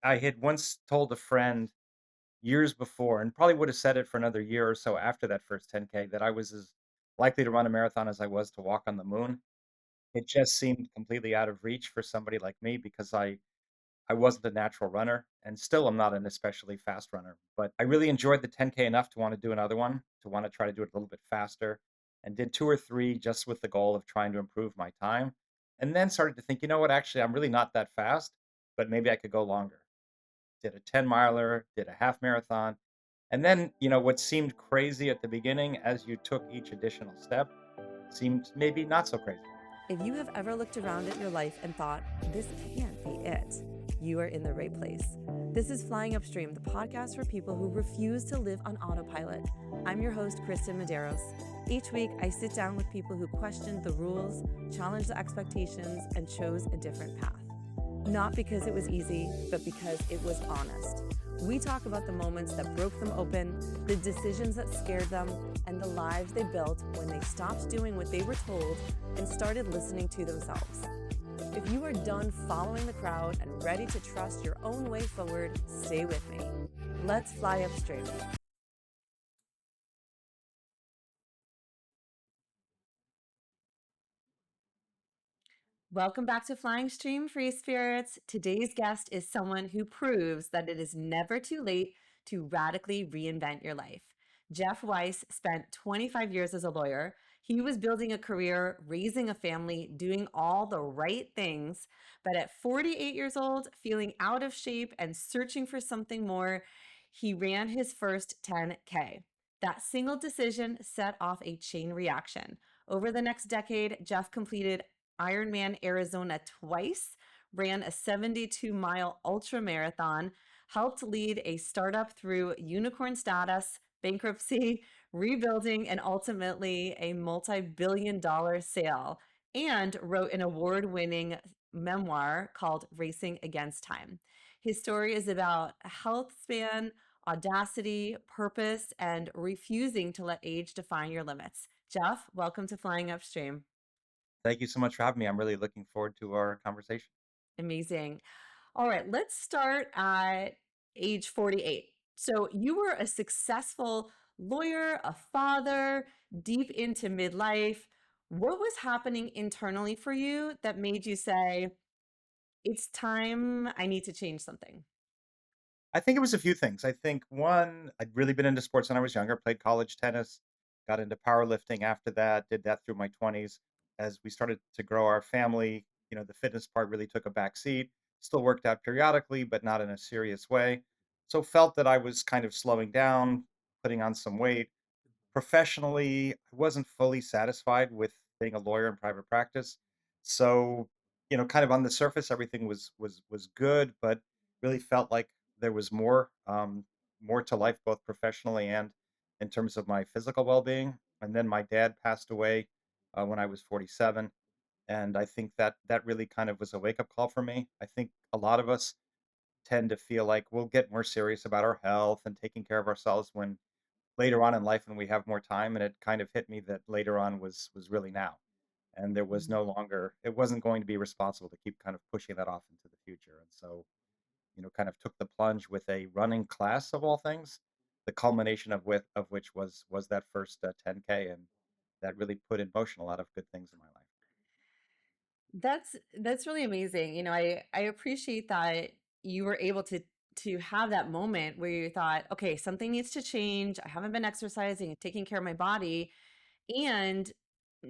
I had once told a friend years before, and probably would have said it for another year or so after that first 10K, that I was as likely to run a marathon as I was to walk on the moon. It just seemed completely out of reach for somebody like me because I wasn't a natural runner, and still am not an especially fast runner. But I really enjoyed the 10K enough to want to do another one, to want to try to do it a little bit faster, and did two or three just with the goal of trying to improve my time. And then started to think, you know what, actually, I'm really not that fast, but maybe I could go longer. Did a 10 miler, did a half marathon. And then, what seemed crazy at the beginning as you took each additional step seemed maybe not so crazy. If you have ever looked around at your life and thought, this can't be it, you are in the right place. This is Flying Upstream, the podcast for people who refuse to live on autopilot. I'm your host, Kristyn Medeiros. Each week, I sit down with people who questioned the rules, challenged the expectations, and chose a different path. Not because it was easy, but because it was honest. We talk about the moments that broke them open, the decisions that scared them, and the lives they built when they stopped doing what they were told and started listening to themselves. If you are done following the crowd and ready to trust your own way forward, stay with me. Let's fly upstream. Welcome back to Flying Stream, Free Spirits. Today's guest is someone who proves that it is never too late to radically reinvent your life. Jeff Weiss spent 25 years as a lawyer. He was building a career, raising a family, doing all the right things. But at 48 years old, feeling out of shape and searching for something more, he ran his first 10K. That single decision set off a chain reaction. Over the next decade, Jeff completed Ironman Arizona twice, ran a 72-mile ultra marathon, helped lead a startup through unicorn status, bankruptcy, rebuilding, and ultimately a multi-billion-dollar sale, and wrote an award-winning memoir called Racing Against Time. His story is about health span, audacity, purpose, and refusing to let age define your limits. Jeff, welcome to Flying Upstream. Thank you so much for having me. I'm really looking forward to our conversation. Amazing. All right, let's start at age 48. So you were a successful lawyer, a father, deep into midlife. What was happening internally for you that made you say, it's time, I need to change something? I think it was a few things. I think one, I'd really been into sports when I was younger, played college tennis, got into powerlifting after that, did that through my 20s. As we started to grow our family, the fitness part really took a back seat. Still worked out periodically, but not in a serious way. So felt that I was kind of slowing down, putting on some weight. Professionally, I wasn't fully satisfied with being a lawyer in private practice. So, kind of on the surface, everything was good, but really felt like there was more to life, both professionally and in terms of my physical well-being. And then my dad passed away when I was 47, and I think that really kind of was a wake-up call for me. I think a lot of us tend to feel like we'll get more serious about our health and taking care of ourselves when later on in life when we have more time, and it kind of hit me that later on was really now. And there was no longer it wasn't going to be responsible to keep kind of pushing that off into the future. And so, kind of took the plunge with a running class of all things, the culmination of which was that first 10K, and that really put in motion a lot of good things in my life. That's really amazing. I appreciate that you were able to have that moment where you thought, okay, something needs to change. I haven't been exercising and taking care of my body. And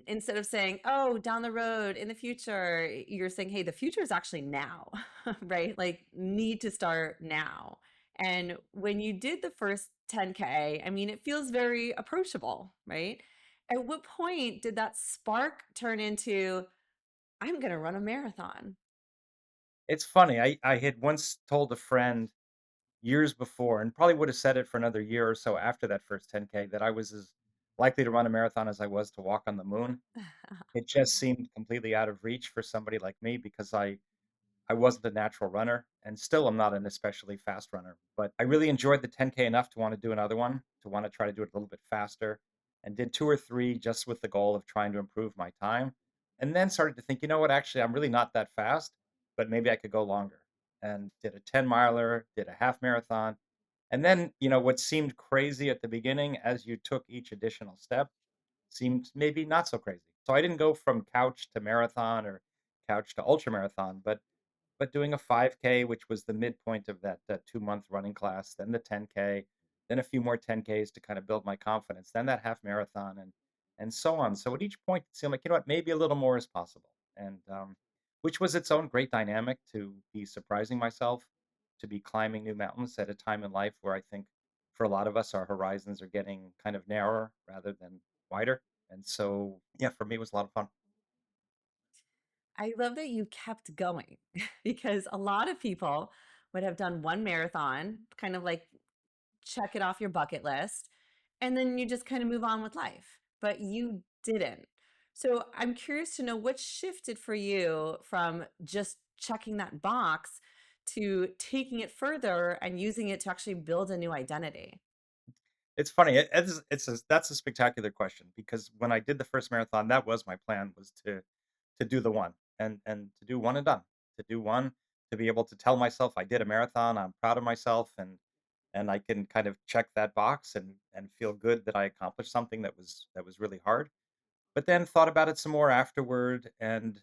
instead of saying, oh, down the road in the future, you're saying, hey, the future is actually now, right? Like, need to start now. And when you did the first 10K, I mean, it feels very approachable, right? At what point did that spark turn into, I'm going to run a marathon? It's funny. I had once told a friend years before, and probably would have said it for another year or so after that first 10K, that I was as likely to run a marathon as I was to walk on the moon. It just seemed completely out of reach for somebody like me because I wasn't a natural runner, and still am not an especially fast runner. But I really enjoyed the 10K enough to want to do another one, to want to try to do it a little bit faster, and did two or three just with the goal of trying to improve my time. And then started to think, you know what, actually, I'm really not that fast, but maybe I could go longer. and did a 10 miler, did a half marathon. And then, what seemed crazy at the beginning as you took each additional step seemed maybe not so crazy. So I didn't go from couch to marathon or couch to ultra marathon, but doing a 5K, which was the midpoint of that 2-month running class, then the 10K, then a few more 10Ks to kind of build my confidence, then that half marathon, and so on. So at each point, it seemed like, what, maybe a little more is possible, and which was its own great dynamic to be surprising myself, to be climbing new mountains at a time in life where I think for a lot of us, our horizons are getting kind of narrower rather than wider. And so, yeah, for me, it was a lot of fun. I love that you kept going because a lot of people would have done one marathon, kind of like check it off your bucket list, and then you just kind of move on with life. But you didn't. So I'm curious to know what shifted for you from just checking that box to taking it further and using it to actually build a new identity. It's funny. That's a spectacular question because when I did the first marathon, that was my plan, was to do the one, and to do one and done. To do one, to be able to tell myself I did a marathon, I'm proud of myself, and I can kind of check that box and feel good that I accomplished something that was really hard. But then thought about it some more afterward and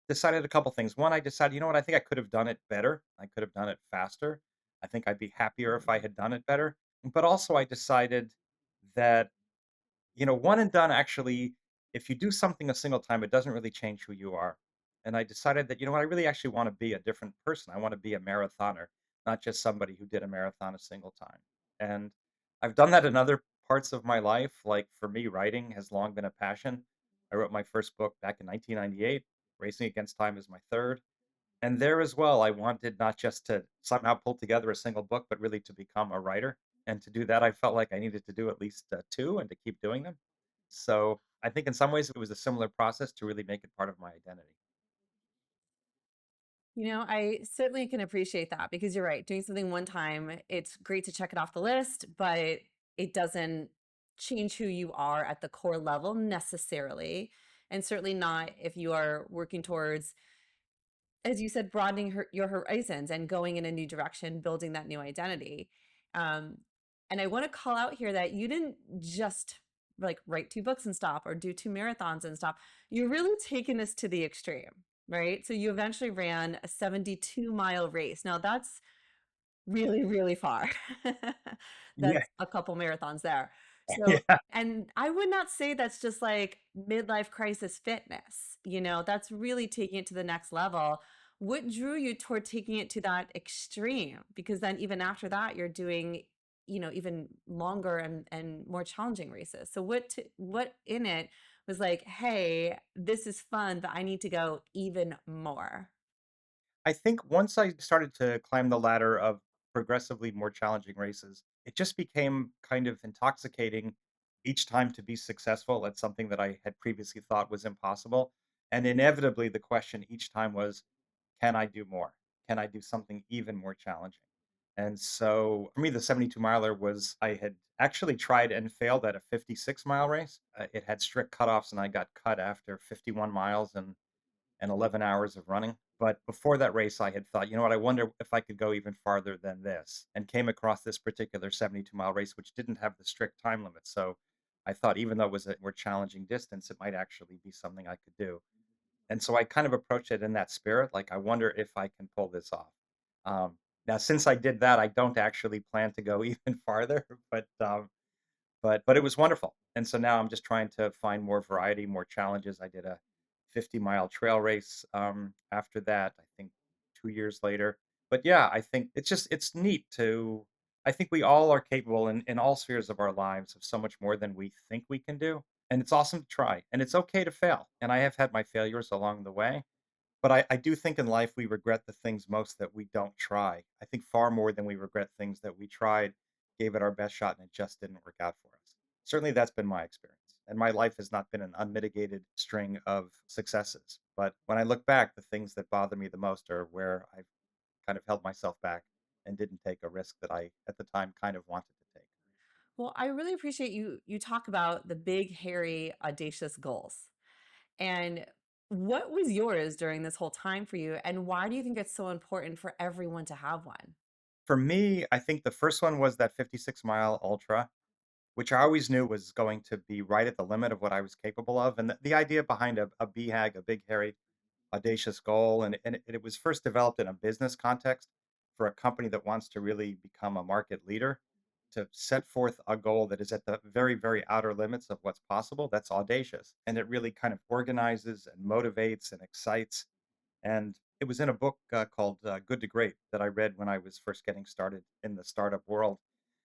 decided a couple things. One, I decided, what, I think I could have done it better. I could have done it faster. I think I'd be happier if I had done it better. But also I decided that, one and done actually, if you do something a single time, it doesn't really change who you are. And I decided that, what, I really actually want to be a different person. I want to be a marathoner, not just somebody who did a marathon a single time. And I've done that in other parts of my life. Like for me, writing has long been a passion. I wrote my first book back in 1998. Racing Against Time is my third. And there as well, I wanted not just to somehow pull together a single book, but really to become a writer. And to do that, I felt like I needed to do at least two and to keep doing them. So I think in some ways it was a similar process to really make it part of my identity. I certainly can appreciate that because you're right. Doing something one time, it's great to check it off the list, but it doesn't change who you are at the core level necessarily. And certainly not if you are working towards, as you said, broadening your horizons and going in a new direction, building that new identity. Um, and I want to call out here that you didn't just like write two books and stop or do two marathons and stop. You're really taking this to the extreme, right? So you eventually ran a 72-mile race. Now that's really, really far. Yeah. That's a couple marathons there. So, Yeah. and I would not say that's just like midlife crisis fitness. That's really taking it to the next level. What drew you toward taking it to that extreme? Because then even after that, you're doing, even longer and more challenging races. So what in it was like, hey, this is fun, but I need to go even more. I think once I started to climb the ladder of progressively more challenging races, it just became kind of intoxicating each time to be successful at something that I had previously thought was impossible. And inevitably, the question each time was, can I do more? Can I do something even more challenging? And so for me, the 72 miler was, I had actually tried and failed at a 56-mile race. It had strict cutoffs, and I got cut after 51 miles and 11 hours of running. But before that race, I had thought, what, I wonder if I could go even farther than this, and came across this particular 72-mile race, which didn't have the strict time limit. So I thought, even though it was a more challenging distance, it might actually be something I could do. And so I kind of approached it in that spirit, like, I wonder if I can pull this off. Now, since I did that, I don't actually plan to go even farther, but it was wonderful, and so now I'm just trying to find more variety, more challenges. I did a 50-mile trail race, after that, I think 2 years later. But yeah, I think it's neat to I think we all are capable in all spheres of our lives of so much more than we think we can do, and it's awesome to try, and it's okay to fail, and I have had my failures along the way, but I do think in life we regret the things most that we don't try. I think far more than we regret things that we tried, gave it our best shot, and it just didn't work out for us. Certainly, that's been my experience. And my life has not been an unmitigated string of successes. But when I look back, the things that bother me the most are where I've kind of held myself back and didn't take a risk that I, at the time, kind of wanted to take. Well, I really appreciate you talk about the big, hairy, audacious goals. And What was yours during this whole time for you, and why do you think it's so important for everyone to have one? For me, I think the first one was that 56-mile ultra, which I always knew was going to be right at the limit of what I was capable of. And the idea behind a BHAG, a big, hairy, audacious goal, and it was first developed in a business context for a company that wants to really become a market leader, to set forth a goal that is at the very, very outer limits of what's possible. That's audacious. And it really kind of organizes and motivates and excites. And it was in a book called Good to Great that I read when I was first getting started in the startup world.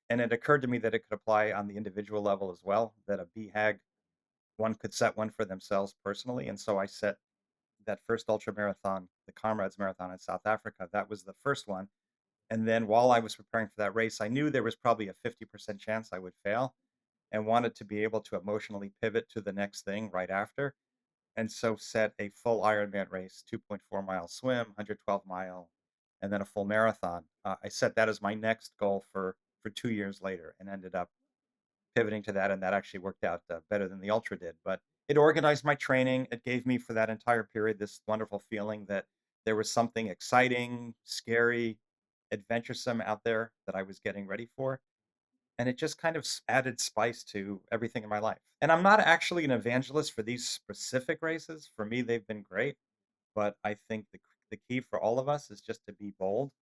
And it occurred to me that it could apply on the individual level as well, that a BHAG, one could set one for themselves personally. And so I set that first ultra marathon, the Comrades Marathon in South Africa. That was the first one. And then while I was preparing for that race, I knew there was probably a 50% chance I would fail and wanted to be able to emotionally pivot to the next thing right after. And so set a full Ironman race, 2.4-mile swim, 112-mile, and then a full marathon. I set that as my next goal for 2 years later, and ended up pivoting to that, and that actually worked out better than the ultra did. But it organized my training. It gave me for that entire period this wonderful feeling that there was something exciting, scary, adventuresome out there that I was getting ready for. And it just kind of added spice to everything in my life. And I'm not actually an evangelist for these specific races. For me, they've been great. But I think the key for all of us is just to be bold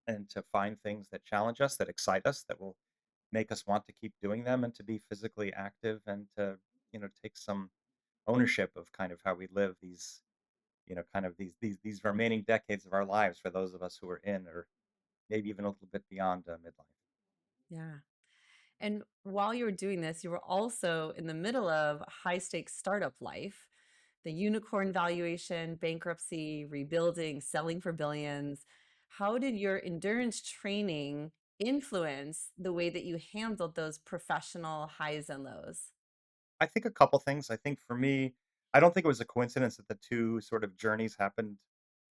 and to find things that challenge us, that excite us, that will make us want to keep doing them, and to be physically active, and to, take some ownership of kind of how we live these, kind of these remaining decades of our lives, for those of us who are in, or maybe even a little bit beyond midlife. Yeah. And while you were doing this, you were also in the middle of high stakes startup life, the unicorn valuation, bankruptcy, rebuilding, selling for billions. How did your endurance training influence the way that you handled those professional highs and lows? I think a couple things. I think for me, I don't think it was a coincidence that the two sort of journeys happened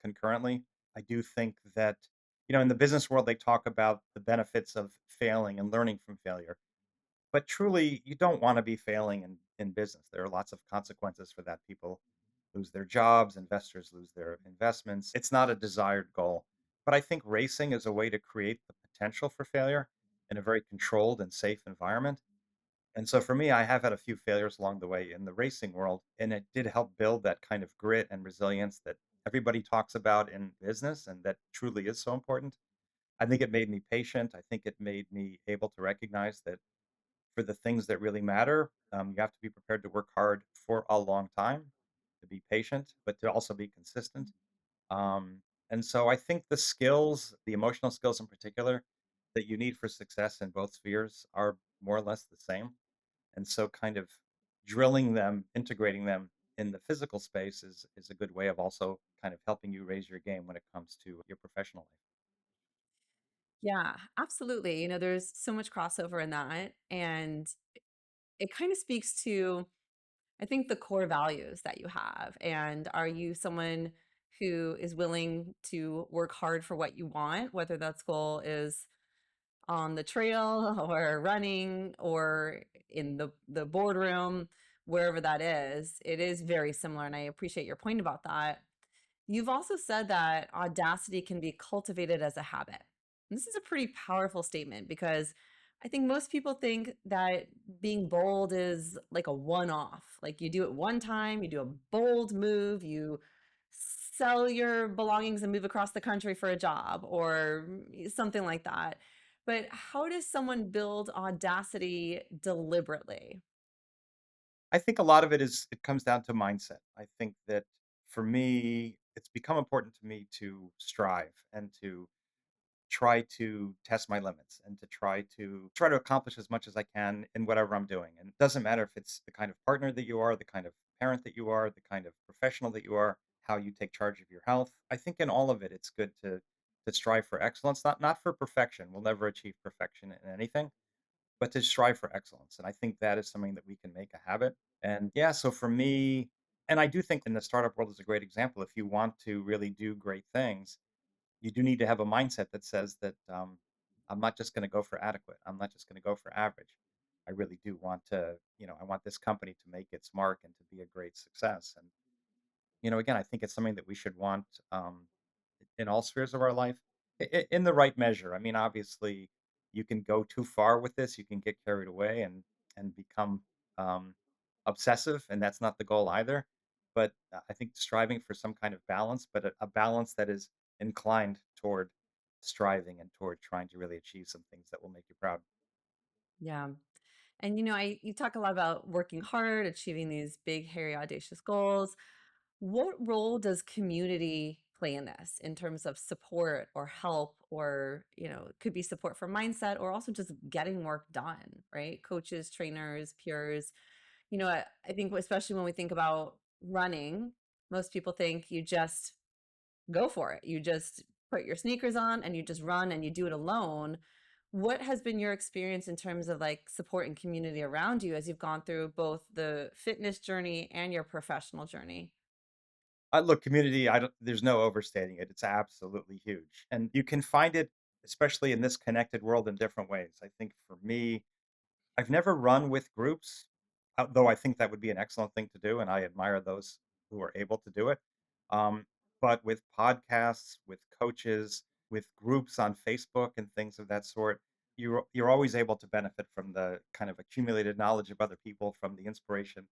concurrently. I do think that, in the business world, they talk about the benefits of failing and learning from failure. But truly, you don't want to be failing in business. There are lots of consequences for that. People lose their jobs, investors lose their investments. It's not a desired goal. But I think racing is a way to create the potential for failure in a very controlled and safe environment. And so for me, I have had a few failures along the way in the racing world, and it did help build that kind of grit and resilience that everybody talks about in business, and that truly is so important. I think it made me patient. I think it made me able to recognize that for the things that really matter, you have to be prepared to work hard for a long time, to be patient, but to also be consistent. And so I think the skills, the emotional skills in particular, that you need for success in both spheres are more or less the same. And so kind of drilling them, integrating them in the physical space is a good way of also kind of helping you raise your game when it comes to your professional life. Yeah, absolutely. There's so much crossover in that. And it kind of speaks to, I think, the core values that you have. And are you someone who is willing to work hard for what you want, whether that goal is on the trail or running or in the boardroom, wherever that is? It is very similar. And I appreciate your point about that. You've also said that audacity can be cultivated as a habit. And this is a pretty powerful statement because I think most people think that being bold is like a one off. Like you do it one time, you do a bold move, you sell your belongings and move across the country for a job or something like that. But how does someone build audacity deliberately? I think a lot of it comes down to mindset. I think that for me, it's become important to me to strive and to try to test my limits, and to try to accomplish as much as I can in whatever I'm doing. And it doesn't matter if it's the kind of partner that you are, the kind of parent that you are, the kind of professional that you are, how you take charge of your health. I think in all of it, it's good to strive for excellence, not for perfection. We'll never achieve perfection in anything, but to strive for excellence. And I think that is something that we can make a habit. And yeah, so for me, and I do think in the startup world is a great example. If you want to really do great things, you do need to have a mindset that says that I'm not just going to go for adequate. I'm not just going to go for average. I really do want to, I want this company to make its mark and to be a great success. Again, I think it's something that we should want in all spheres of our life in the right measure. I mean, obviously, you can go too far with this. You can get carried away and become um, obsessive, and that's not the goal either. But I think striving for some kind of balance, but a balance that is inclined toward striving and toward trying to really achieve some things that will make you proud. Yeah. And you talk a lot about working hard, achieving these big, hairy, audacious goals. What role does community play in this in terms of support or help, or, it could be support for mindset or also just getting work done, right? Coaches, trainers, peers. I think especially when we think about running, most people think you just go for it. You just put your sneakers on and you just run and you do it alone. What has been your experience in terms of like support and community around you as you've gone through both the fitness journey and your professional journey? Look, community, I don't there's no overstating it. It's absolutely huge, and you can find it, especially in this connected world, in different ways. I think for me, I've never run with groups, though I think that would be an excellent thing to do, and I admire those who are able to do it. Um, but with podcasts, with coaches, with groups on Facebook and things of that sort, you're always able to benefit from the kind of accumulated knowledge of other people, from the inspiration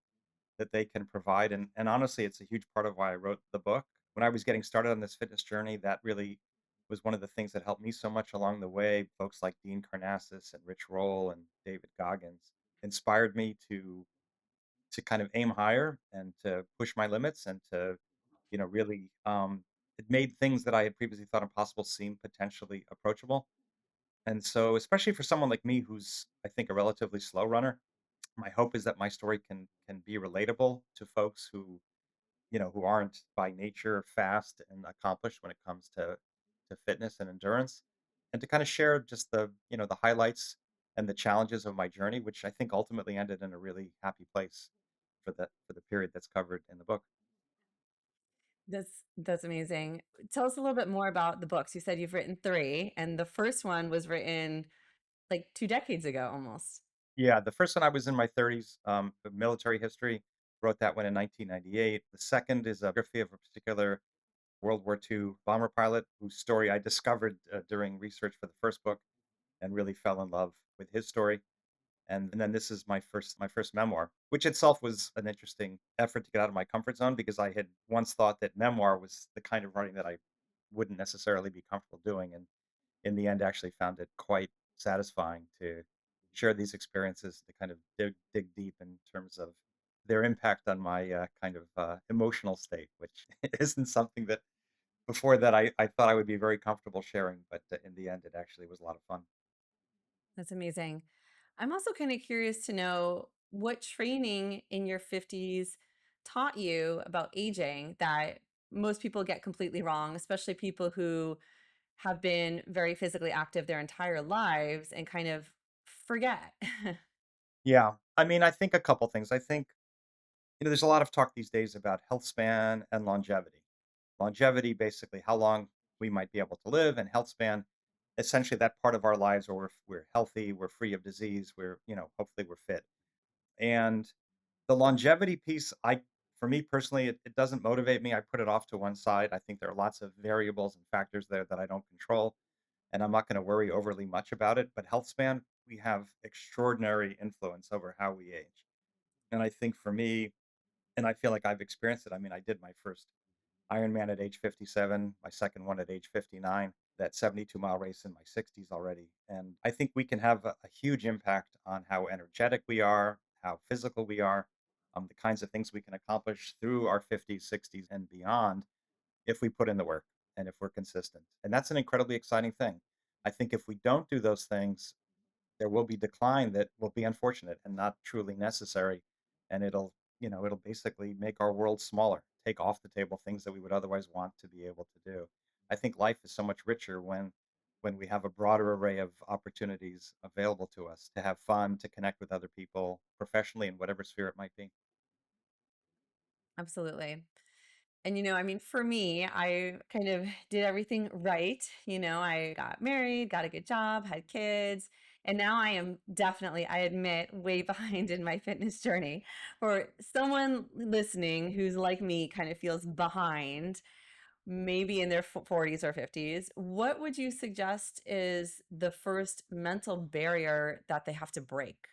that they can provide. And honestly, it's a huge part of why I wrote the book. When I was getting started on this fitness journey, that really was one of the things that helped me so much along the way. Folks like Dean Karnassus and Rich Roll and David Goggins inspired me to kind of aim higher and to push my limits and to, really it made things that I had previously thought impossible seem potentially approachable. And so, especially for someone like me who's I think a relatively slow runner, my hope is that my story can be relatable to folks who aren't by nature fast and accomplished when it comes to fitness and endurance, and to kind of share just the highlights and the challenges of my journey, which I think ultimately ended in a really happy place for the period that's covered in the book. That's amazing. Tell us a little bit more about the books. You said you've written 3, and the first one was written like 2 decades ago almost. Yeah, the first one I was in my 30s, of military history. Wrote that one in 1998. The second is a biography of a particular World War II bomber pilot whose story I discovered during research for the first book and really fell in love with his story. And then this is my first memoir, which itself was an interesting effort to get out of my comfort zone because I had once thought that memoir was the kind of writing that I wouldn't necessarily be comfortable doing, and in the end, actually found it quite satisfying to share these experiences, to kind of dig deep in terms of their impact on my kind of emotional state, which isn't something that before that I thought I would be very comfortable sharing, but in the end, it actually was a lot of fun. That's amazing. I'm also kind of curious to know what training in your 50s taught you about aging that most people get completely wrong, especially people who have been very physically active their entire lives and kind of forget. Yeah, I mean, I think a couple things. I think there's a lot of talk these days about health span and longevity. Longevity, basically, how long we might be able to live, and health span, essentially, that part of our lives where we're healthy, we're free of disease, hopefully we're fit. And the longevity piece, for me personally, it doesn't motivate me. I put it off to one side. I think there are lots of variables and factors there that I don't control, and I'm not going to worry overly much about it. But health span, we have extraordinary influence over how we age. And I think for me, and I feel like I've experienced it. I mean, I did my first Ironman at age 57, my second one at age 59, that 72-mile race in my 60s already. And I think we can have a huge impact on how energetic we are, how physical we are, the kinds of things we can accomplish through our 50s, 60s, and beyond if we put in the work and if we're consistent. And that's an incredibly exciting thing. I think if we don't do those things, there will be decline that will be unfortunate and not truly necessary, and it'll basically make our world smaller, take off the table things that we would otherwise want to be able to do. I think life is so much richer when we have a broader array of opportunities available to us to have fun, to connect with other people professionally in whatever sphere it might be. Absolutely. And I mean, for me, I kind of did everything right. I got married, got a good job, had kids, And now I am definitely, I admit, way behind in my fitness journey. For someone listening who's like me, kind of feels behind, maybe in their 40s or 50s, what would you suggest is the first mental barrier that they have to break?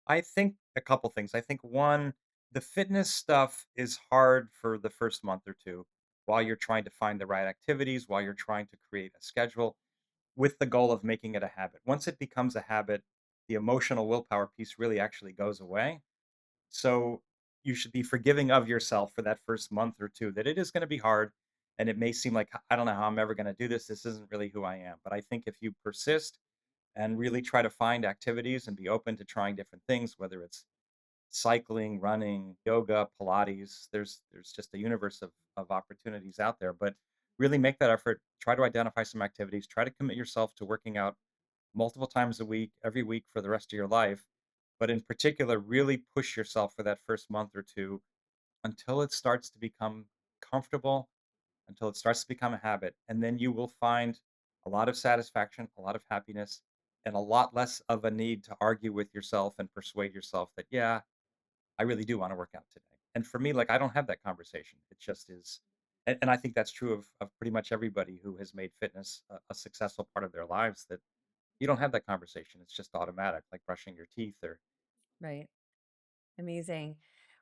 I think a couple things. I think one, the fitness stuff is hard for the first month or two while you're trying to find the right activities, while you're trying to create a schedule with the goal of making it a habit. Once it becomes a habit, the emotional willpower piece really actually goes away. So you should be forgiving of yourself for that first month or two that it is going to be hard and it may seem like I don't know how I'm ever going to do this. This isn't really who I am. But I think if you persist and really try to find activities and be open to trying different things, whether it's cycling, running, yoga, Pilates. There's just a universe of opportunities out there. But really make that effort. Try to identify some activities. Try to commit yourself to working out multiple times a week, every week for the rest of your life. But in particular, really push yourself for that first month or two until it starts to become comfortable, until it starts to become a habit. And then you will find a lot of satisfaction, a lot of happiness, and a lot less of a need to argue with yourself and persuade yourself that, yeah, I really do wanna work out today. And for me, like, I don't have that conversation. It just is and I think that's true of pretty much everybody who has made fitness a successful part of their lives, that you don't have that conversation. It's just automatic, like brushing your teeth or Right. Amazing.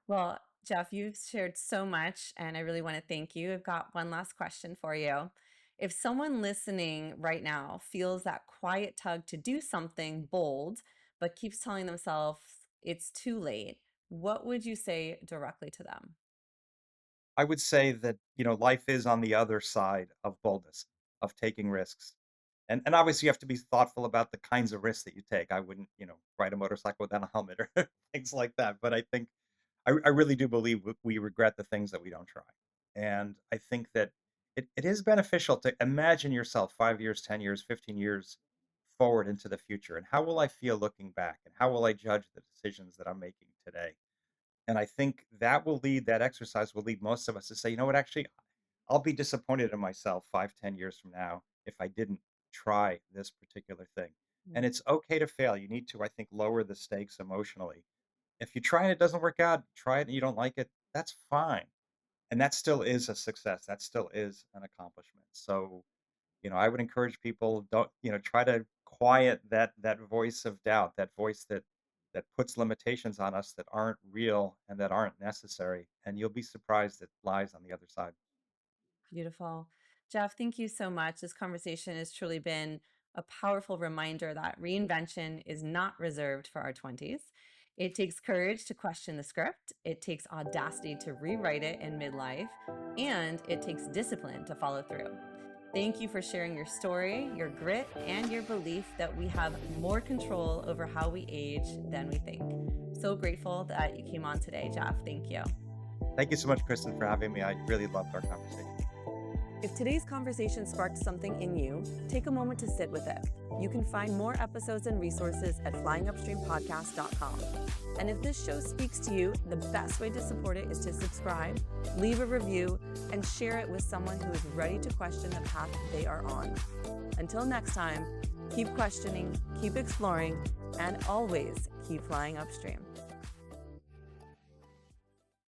Well, Jeff, you've shared so much, and I really want to thank you. I've got one last question for you. If someone listening right now feels that quiet tug to do something bold, but keeps telling themselves it's too late, what would you say directly to them? I would say that, life is on the other side of boldness, of taking risks. And obviously you have to be thoughtful about the kinds of risks that you take. I wouldn't, ride a motorcycle without a helmet or things like that. But I think I really do believe we regret the things that we don't try. And I think that it is beneficial to imagine yourself 5 years, 10 years, 15 years forward into the future. And how will I feel looking back? And how will I judge the decisions that I'm making today? And I think that exercise will lead most of us to say, you know what, actually, I'll be disappointed in myself 5, 10 years from now if I didn't try this particular thing. And Mm, it's okay to fail. You need to, I think, lower the stakes emotionally. If you try and it doesn't work out, try it and you don't like it, that's fine. And that still is a success. That still is an accomplishment. So, I would encourage people, don't, try to quiet that voice of doubt, that voice that puts limitations on us that aren't real and that aren't necessary. And you'll be surprised that lies on the other side. beautiful. Jeff, thank you so much. This conversation has truly been a powerful reminder that reinvention is not reserved for our 20s. It takes courage to question the script, it takes audacity to rewrite it in midlife, and it takes discipline to follow through. Thank you for sharing your story, your grit, and your belief that we have more control over how we age than we think. So grateful that you came on today, Jeff. Thank you. Thank you so much, Kristen, for having me. I really loved our conversation. If today's conversation sparked something in you, take a moment to sit with it. You can find more episodes and resources at flyingupstreampodcast.com. And if this show speaks to you, the best way to support it is to subscribe, leave a review, and share it with someone who is ready to question the path they are on. Until next time, keep questioning, keep exploring, and always keep flying upstream.